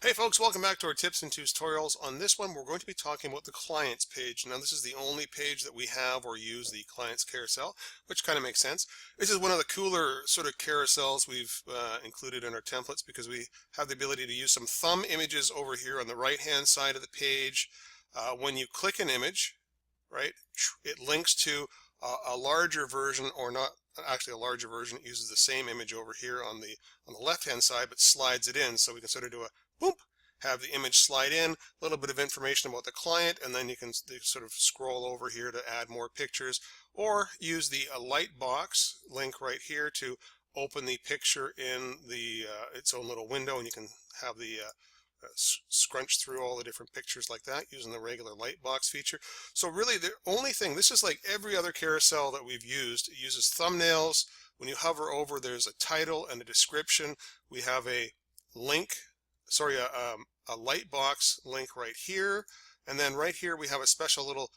Hey folks, welcome back to our tips and tutorials. On this one, we're going to be talking about the clients page. Now, this is the only page that we have or use the clients carousel, which kind of makes sense. This is one of the cooler sort of carousels we've included in our templates because we have the ability to use some thumb images over here on the right-hand side of the page. When you click an image, right, it links to a larger version, or not actually a larger version. It uses the same image over here on the left-hand side, but slides it in, so we can sort of do a boom, have the image slide in, a little bit of information about the client, and then you can sort of scroll over here to add more pictures, or use the light box link right here to open the picture in the its own little window, and you can have the scrunch through all the different pictures like that using the regular light box feature. So really the only thing, this is like every other carousel that we've used. It uses thumbnails. When you hover over, there's a title and a description. We have a link, sorry, a light box link right here, and then right here we have a special little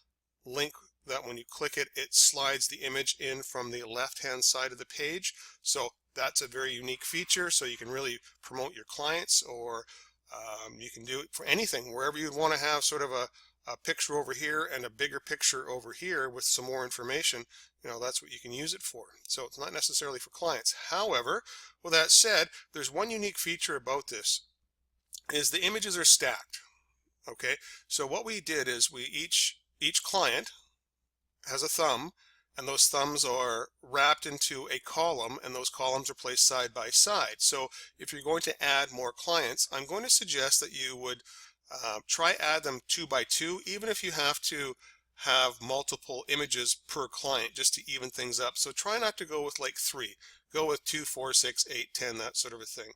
link that when you click it, it slides the image in from the left hand side of the page. So that's a very unique feature, so you can really promote your clients, or you can do it for anything, wherever you'd want to have sort of a picture over here and a bigger picture over here with some more information. That's what you can use it for. So it's not necessarily for clients. However, with that said, there's one unique feature about this, is the images are stacked. Okay, so what we did is each client has a thumb, and those thumbs are wrapped into a column, and those columns are placed side by side. So if you're going to add more clients, I'm going to suggest that you would try add them 2 by 2, even if you have to have multiple images per client, just to even things up. So try not to go with like 3. Go with 2, 4, 6, 8, 10, that sort of a thing.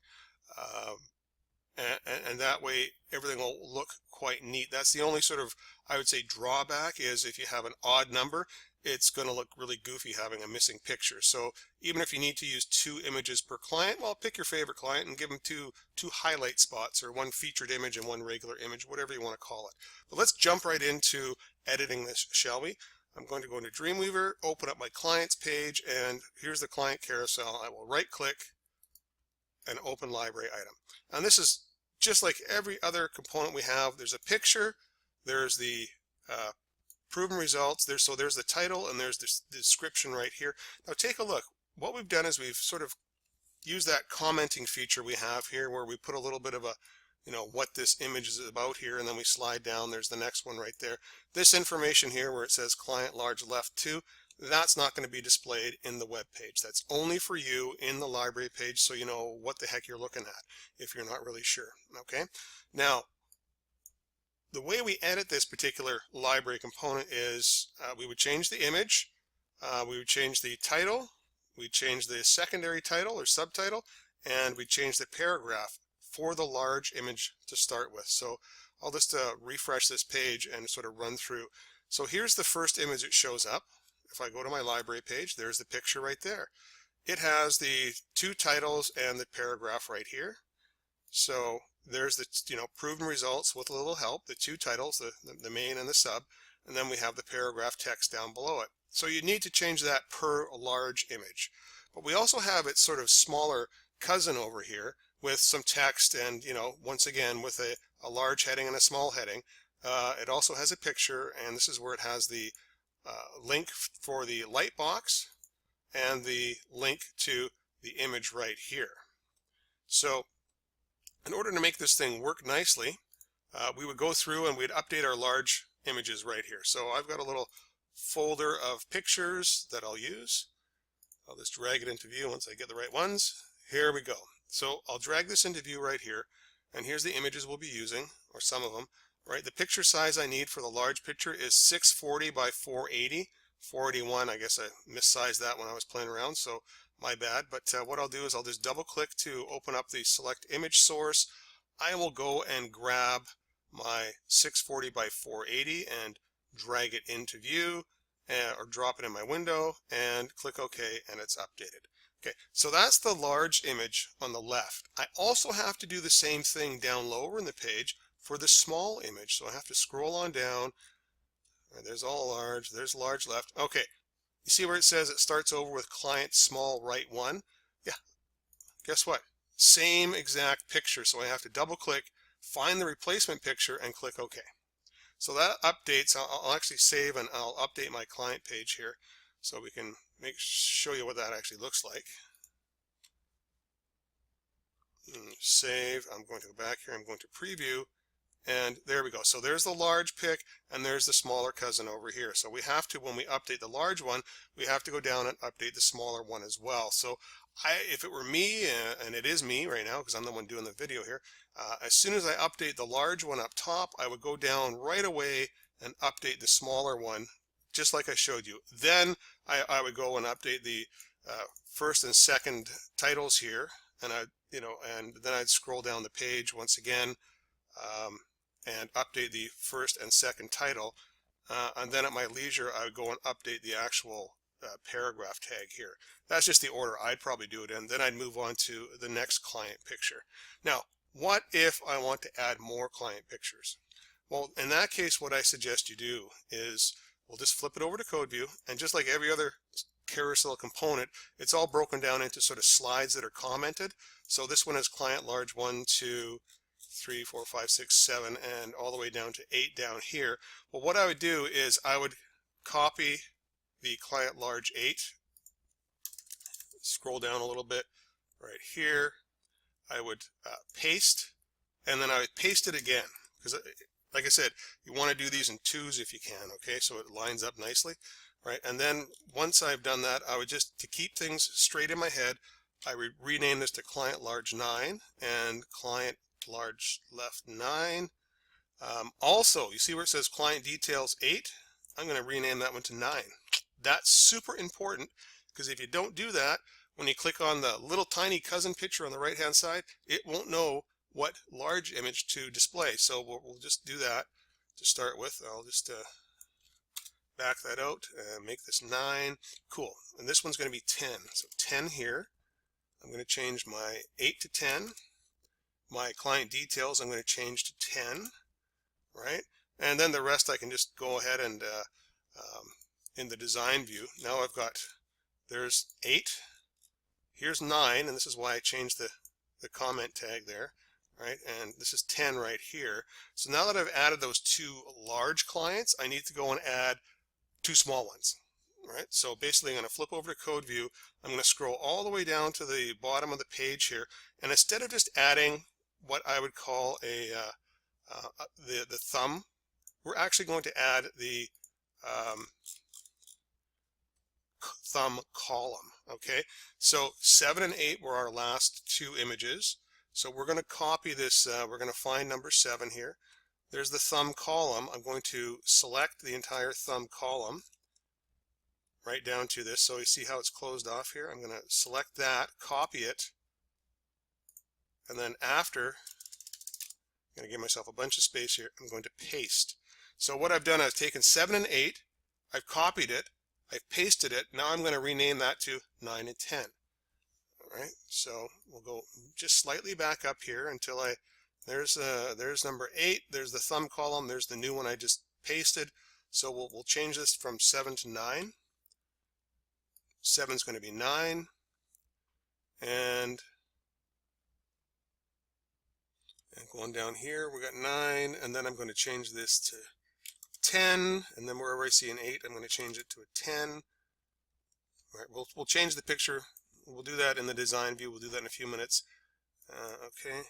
And that way everything will look quite neat. That's the only sort of, I would say, drawback, is if you have an odd number, it's going to look really goofy having a missing picture. So even if you need to use 2 images per client, well, pick your favorite client and give them two highlight spots, or 1 featured image and 1 regular image, whatever you want to call it. But let's jump right into editing this, shall we? I'm going to go into Dreamweaver, open up my clients page, and here's the client carousel. I will right click and open library item. And this is just like every other component we have. There's a picture, there's the proven results, there's the title, and there's this description right here. Now take a look. What we've done is we've sort of used that commenting feature we have here, where we put a little bit of a, what this image is about here, and then we slide down. There's the next one right there. This information here where it says client large left 2, that's not going to be displayed in the web page. That's only for you in the library page, so you know what the heck you're looking at if you're not really sure. Okay, now the way we edit this particular library component is we would change the image, we would change the title, we'd change the secondary title or subtitle, and we'd change the paragraph for the large image to start with. So I'll just refresh this page and sort of run through. So here's the first image that shows up. If I go to my library page, there's the picture right there. It has the 2 titles and the paragraph right here. So there's the proven results with a little help, the 2 titles, the main and the sub, and then we have the paragraph text down below it. So you need to change that per large image. But we also have its sort of smaller cousin over here with some text, and once again with a large heading and a small heading. It also has a picture, and this is where it has the link for the light box and the link to the image right here. So in order to make this thing work nicely, we would go through and we'd update our large images right here. So I've got a little folder of pictures that I'll use. I'll just drag it into view once I get the right ones. Here we go. So I'll drag this into view right here, and here's the images we'll be using, or some of them. Right, the picture size I need for the large picture is 640 by 480. 481, I guess I missized that when I was playing around, so my bad. But what I'll do is I'll just double click to open up the select image source. I will go and grab my 640 by 480 and drag it into view, or drop it in my window, and click OK, and it's updated. Okay, so that's the large image on the left. I also have to do the same thing down lower in the page for the small image. So I have to scroll on down. There's all large, there's large left. Okay, you see where it says it starts over with client small right 1? Yeah, guess what? Same exact picture. So I have to double click, find the replacement picture and click OK. So that updates. I'll actually save and I'll update my client page here so we can show you what that actually looks like. Save. I'm going to go back here. I'm going to preview. And there we go. So there's the large pic and there's the smaller cousin over here. So we have to, when we update the large one, we have to go down and update the smaller one as well. So if it were me, and it is me right now because I'm the one doing the video here, as soon as I update the large one up top, I would go down right away and update the smaller one, just like I showed you. Then I would go and update the first and second titles here, and and then I'd scroll down the page once again. And update the first and second title, and then at my leisure I would go and update the actual paragraph tag here. That's just the order I'd probably do it in. Then I'd move on to the next client picture. Now, what if I want to add more client pictures? Well, in that case, what I suggest you do is we'll just flip it over to code view, and just like every other carousel component, it's all broken down into sort of slides that are commented. So this one is client large 1, 2, 3, 4, 5, 6, 7, and all the way down to 8 down here. Well, what I would do is I would copy the client large 8, scroll down a little bit right here. I would paste, and then I would paste it again, because like I said, you want to do these in twos if you can, okay, so it lines up nicely, right? And then once I've done that, I would just, to keep things straight in my head, I would rename this to client large 9 and client large left 9. Also, you see where it says client details 8? I'm going to rename that one to 9. That's super important, because if you don't do that, when you click on the little tiny cousin picture on the right hand side, it won't know what large image to display. So we'll just do that to start with. I'll just back that out and make this 9. Cool. And this one's going to be 10. So 10 here. I'm going to change my 8 to 10. My client details I'm going to change to 10, right? And then the rest I can just go ahead and in the design view, now I've got, there's 8, here's 9, and this is why I changed the comment tag there, right? And this is 10 right here. So now that I've added those 2 large clients, I need to go and add 2 small ones, right? So basically I'm going to flip over to code view. I'm going to scroll all the way down to the bottom of the page here, and instead of just adding what I would call the thumb, we're actually going to add the thumb column. Okay, so 7 and 8 were our last 2 images, so we're going to copy this. We're going to find number 7 here. There's the thumb column. I'm going to select the entire thumb column right down to this, so you see how it's closed off here. I'm going to select that, copy it, and then after, I'm going to give myself a bunch of space here, I'm going to paste. So what I've done, I've taken 7 and 8, I've copied it, I've pasted it. Now I'm going to rename that to 9 and 10. All right, so we'll go just slightly back up here until there's number 8, there's the thumb column, there's the new one I just pasted. So we'll change this from 7 to 9. 7 is going to be 9, and going down here, we got 9, and then I'm going to change this to 10, and then wherever I see an 8, I'm going to change it to a 10. All right, we'll change the picture. We'll do that in the design view. We'll do that in a few minutes. Okay,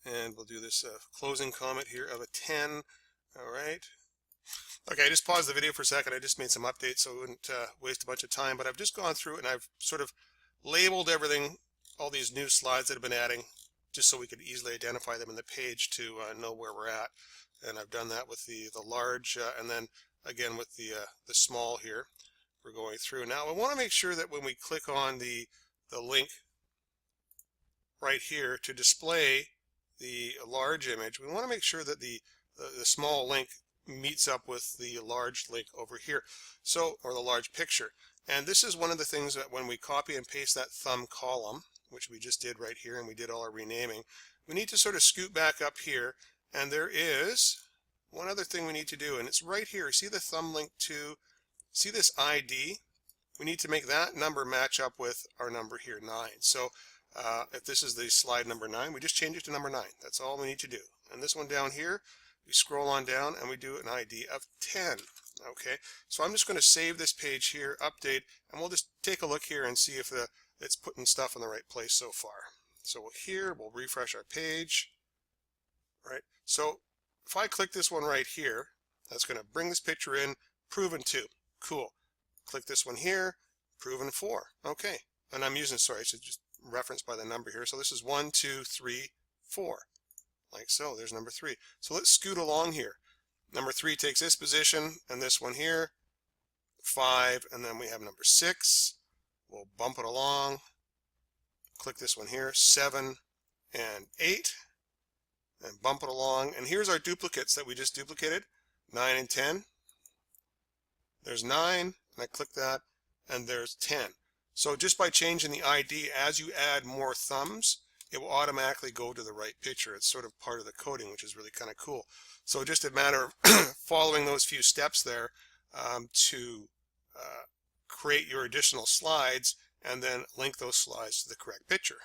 and we'll do this closing comment here of a 10. All right. Okay, I just paused the video for a second. I just made some updates so I wouldn't waste a bunch of time, but I've just gone through and I've sort of labeled everything, all these new slides that I've been adding, just so we could easily identify them in the page to know where we're at. And I've done that with the large, and then again with the small here. We're going through. Now I want to make sure that when we click on the link right here to display the large image, we want to make sure that the small link meets up with the large link over here, so, or the large picture. And this is one of the things that when we copy and paste that thumb column, which we just did right here, and we did all our renaming, we need to sort of scoot back up here, and there is one other thing we need to do, and it's right here. See the thumb link to, see this ID? We need to make that number match up with our number here, 9. So if this is the slide number 9, we just change it to number 9. That's all we need to do. And this one down here, we scroll on down and we do an ID of 10. Okay, so I'm just going to save this page here, update, and we'll just take a look here and see if it's putting stuff in the right place so far. So we'll refresh our page. Right, so if I click this one right here, that's going to bring this picture in, proven 2. Cool. Click this one here, proven 4. Okay, and I'm using, sorry, I should just reference by the number here. So this is 1, 2, 3, 4. Like so, there's number 3. So let's scoot along here. Number 3 takes this position, and this one here, 5, and then we have number 6. We'll bump it along. Click this one here, 7 and 8, and bump it along. And here's our duplicates that we just duplicated, 9 and 10. There's 9, and I click that, and there's 10. So just by changing the ID, as you add more thumbs, it will automatically go to the right picture. It's sort of part of the coding, which is really kind of cool. So just a matter of following those few steps there to create your additional slides and then link those slides to the correct picture.